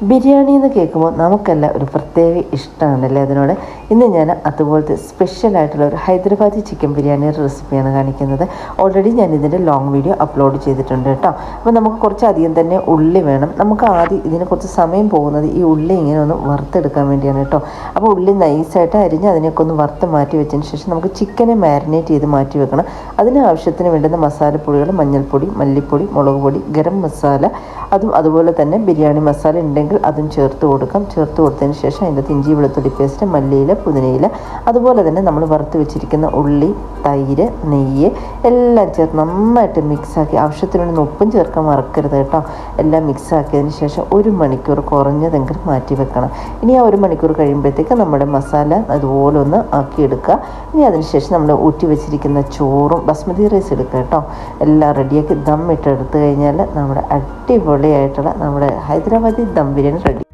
ബിരിയാണി എന്ന് കേൾക്കുമ്പോൾ നമുക്കെല്ലാം ഒരു പ്രത്യേക ഇഷ്ടമാണല്ലേ അതിനോട്. ഇന്ന് ഞാൻ അതുപോലത്തെ സ്പെഷ്യലായിട്ടുള്ള ഒരു ഹൈദരാബാദി ചിക്കൻ ബിരിയാണിയുടെ റെസിപ്പിയാണ് കാണിക്കുന്നത്. ഓൾറെഡി ഞാൻ ഇതിൻ്റെ ലോങ് വീഡിയോ അപ്ലോഡ് ചെയ്തിട്ടുണ്ട് കേട്ടോ. അപ്പോൾ നമുക്ക് കുറച്ചധികം തന്നെ ഉള്ളി വേണം. നമുക്ക് ആദ്യം ഇതിന് കുറച്ച് സമയം പോകുന്നത് ഈ ഉള്ളി ഇങ്ങനെ ഒന്ന് വറുത്തെടുക്കാൻ വേണ്ടിയാണ് കേട്ടോ. അപ്പോൾ ഉള്ളി നൈസായിട്ട് അരിഞ്ഞ് അതിനൊക്കെ ഒന്ന് വറുത്ത് മാറ്റി വെച്ചതിന് ശേഷം നമുക്ക് ചിക്കനെ മാരിനേറ്റ് ചെയ്ത് മാറ്റി വെക്കണം. അതിന് ആവശ്യത്തിന് വേണ്ടുന്ന മസാലപ്പൊടികൾ മഞ്ഞൾപ്പൊടി, മല്ലിപ്പൊടി, മുളക് പൊടി, ഗരം മസാല, അതുപോലെ തന്നെ ബിരിയാണി മസാല ഉണ്ടെങ്കിൽ അതും ചേർത്ത് കൊടുക്കാം. ചേർത്ത് കൊടുത്തതിന് ശേഷം അതിൻ്റെ ഇഞ്ചി വെളുത്തുള്ളി പേസ്റ്റ്, മല്ലിയില, പുതിനയില, അതുപോലെ തന്നെ നമ്മൾ വറുത്ത് വെച്ചിരിക്കുന്ന ഉള്ളി, തൈര്, നെയ്യ് എല്ലാം ചേർത്ത് നന്നായിട്ട് മിക്സാക്കി, ആവശ്യത്തിനുള്ള ഉപ്പും ചേർക്കാൻ മറക്കരുത് കേട്ടോ. എല്ലാം മിക്സാക്കിയതിന് ശേഷം 1 മണിക്കൂർ കുറഞ്ഞതെങ്കിലും മാറ്റി വെക്കണം. ഇനി ആ 1 മണിക്കൂർ കഴിയുമ്പോഴത്തേക്ക് നമ്മുടെ മസാല അതുപോലെ ഒന്ന് ആക്കിയെടുക്കുക. ഇനി അതിനുശേഷം നമ്മൾ ഊറ്റി വെച്ചിരിക്കുന്ന ചോറും ബസ്മതി റൈസ് എടുക്കുക കേട്ടോ. എല്ലാം റെഡിയാക്കി ദം ഇട്ടെടുത്ത് കഴിഞ്ഞാൽ നമ്മുടെ അടിപൊളിയായിട്ടുള്ള നമ്മുടെ ഹൈദരാബാദി ദം ബിരിയാണി റെഡി.